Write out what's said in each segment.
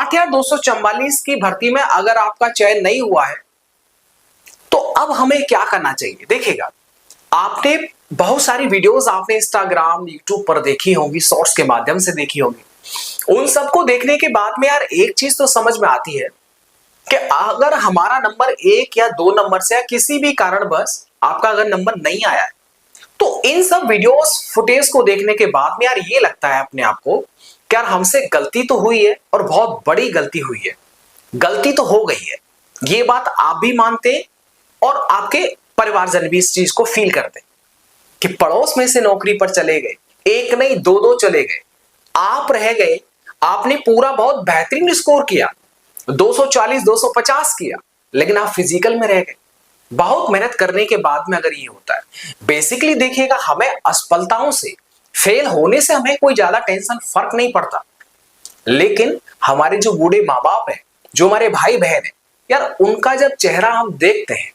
60,244 की भर्ती में अगर आपका चयन नहीं हुआ है तो अब हमें क्या करना चाहिए? देखिएगा, आपने बहुत सारी वीडियोस आपने इंस्टाग्राम यूट्यूब पर देखी होंगी, शॉर्ट्स के माध्यम से देखी होंगी। उन सबको देखने के बाद में यार एक चीज तो समझ में आती है कि अगर हमारा नंबर 1 या 2 नंबर से या किसी भी कारणवश आपका अगर नंबर नहीं आया है तो इन सब वीडियोस फुटेज को देखने के बाद में यार ये लगता है अपने आप को कि यार हमसे गलती तो हुई है और बहुत बड़ी गलती हुई है। गलती तो हो गई है, ये बात आप भी मानते हैं और आपके परिवारजन भी इस चीज को फील करते कि पड़ोस में से नौकरी पर चले गए, एक नहीं दो दो चले गए, आप रह गए। आपने पूरा बहुत बेहतरीन स्कोर किया, 240 250 किया, लेकिन आप फिजिकल में रह गए। बहुत मेहनत करने के बाद में अगर ये होता है, बेसिकली देखिएगा, हमें असफलताओं से, फेल होने से हमें कोई ज्यादा टेंशन फर्क नहीं पड़ता, लेकिन हमारे जो बूढ़े माँ बाप है, जो हमारे भाई बहन है यार, उनका जब चेहरा हम देखते हैं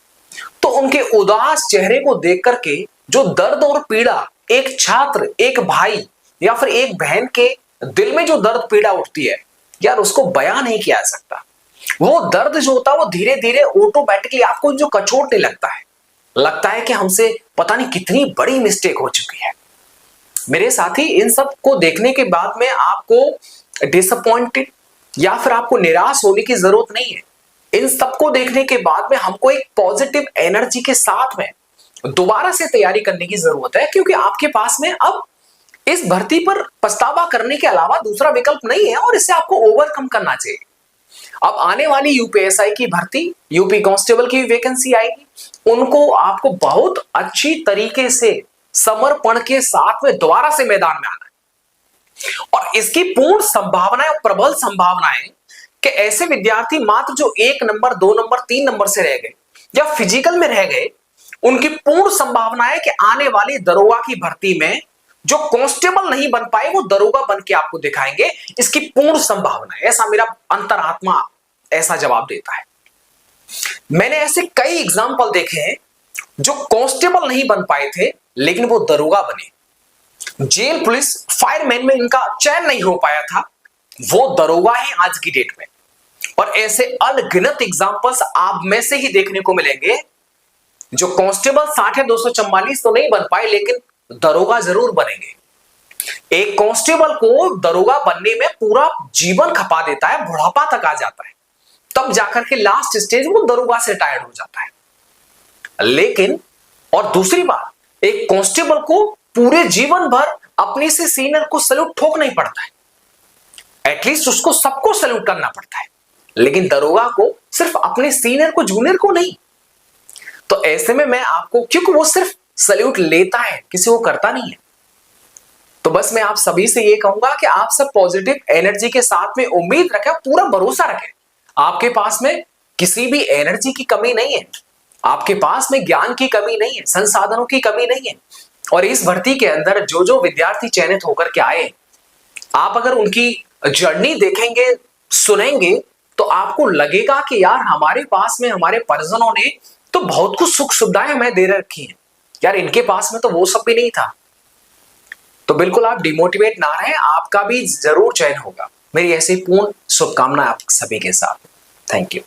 तो उनके उदास चेहरे को देख करके जो दर्द और पीड़ा एक छात्र, एक भाई या फिर एक बहन के दिल में जो दर्द पीड़ा उठती है यार, उसको बयान नहीं किया जा सकता। वो दर्द जो होता है वो धीरे धीरे ऑटोमेटिकली आपको जो कचोटने लगता है कि हमसे पता नहीं कितनी बड़ी मिस्टेक हो चुकी है। मेरे साथी, इन सब को देखने के बाद में आपको डिसअपॉइंटेड या फिर आपको निराश होने की जरूरत नहीं है। इन सबको देखने के बाद में हमको एक पॉजिटिव एनर्जी के साथ में दोबारा से तैयारी करने की जरूरत है, क्योंकि आपके पास में अब इस भर्ती पर पछतावा करने के अलावा दूसरा विकल्प नहीं है और इसे आपको ओवरकम करना चाहिए। अब आने वाली यूपीएसआई की भर्ती, यूपी कांस्टेबल की वैकेंसी आएगी, उनको आपको बहुत अच्छी तरीके से समर्पण के साथ में दोबारा से मैदान में आना है। और इसकी पूर्ण संभावना है, प्रबल संभावना है कि ऐसे विद्यार्थी मात्र जो 1 नंबर 2 नंबर 3 नंबर से रह गए या फिजिकल में रह गए, उनकी पूर्ण संभावना है कि आने वाली दरोगा की भर्ती में जो कांस्टेबल नहीं बन पाए वो दरोगा बन के आपको दिखाएंगे। इसकी पूर्ण संभावना है, ऐसा मेरा अंतरात्मा ऐसा जवाब देता है। मैंने ऐसे कई एग्जाम्पल देखे हैं जो कांस्टेबल नहीं बन पाए थे लेकिन वो दरोगा बने। जेल, पुलिस, फायरमैन में इनका चयन नहीं हो पाया था, वो दरोगा है आज की डेट में। और ऐसे अनगिनत एग्जाम्पल्स आप में से ही देखने को मिलेंगे जो कांस्टेबल 60,244 तो नहीं बन पाए लेकिन दरोगा जरूर बनेंगे। एक कांस्टेबल को दरोगा बनने में पूरा जीवन खपा देता है, बुढ़ापा तक आ जाता है, तब जाकर के लास्ट स्टेज वो दरोगा से टायर्ड हो जाता है। लेकिन और दूसरी बात, एक कांस्टेबल को पूरे जीवन भर अपने से सीनियर को सैल्यूट ठोकना ही पड़ता है, एटलीस्ट उसको सबको सैल्यूट करना पड़ता है, लेकिन दरोगा को सिर्फ अपने सीनियर को, जूनियर को नहीं। तो ऐसे में मैं आपको, क्योंकि वो सिर्फ सैल्यूट लेता है, किसी को करता नहीं है, तो बस मैं आप सभी से ये कहूंगा कि आप सब पॉजिटिव एनर्जी के साथ में उम्मीद रखें, पूरा भरोसा रखें। आपके पास में किसी भी एनर्जी की कमी नहीं है, आपके पास में ज्ञान की कमी नहीं है, संसाधनों की कमी नहीं है। और इस भर्ती के अंदर जो जो विद्यार्थी चयनित होकर के आए, आप अगर उनकी जर्नी देखेंगे, सुनेंगे, तो आपको लगेगा कि यार हमारे पास में हमारे परिजनों ने तो बहुत कुछ सुख सुविधाएं हमें दे रखी हैं, यार इनके पास में तो वो सब भी नहीं था। तो बिल्कुल आप डिमोटिवेट ना रहें, आपका भी जरूर चयन होगा। मेरी ऐसी पूर्ण शुभकामनाएं आप सभी के साथ। Thank you.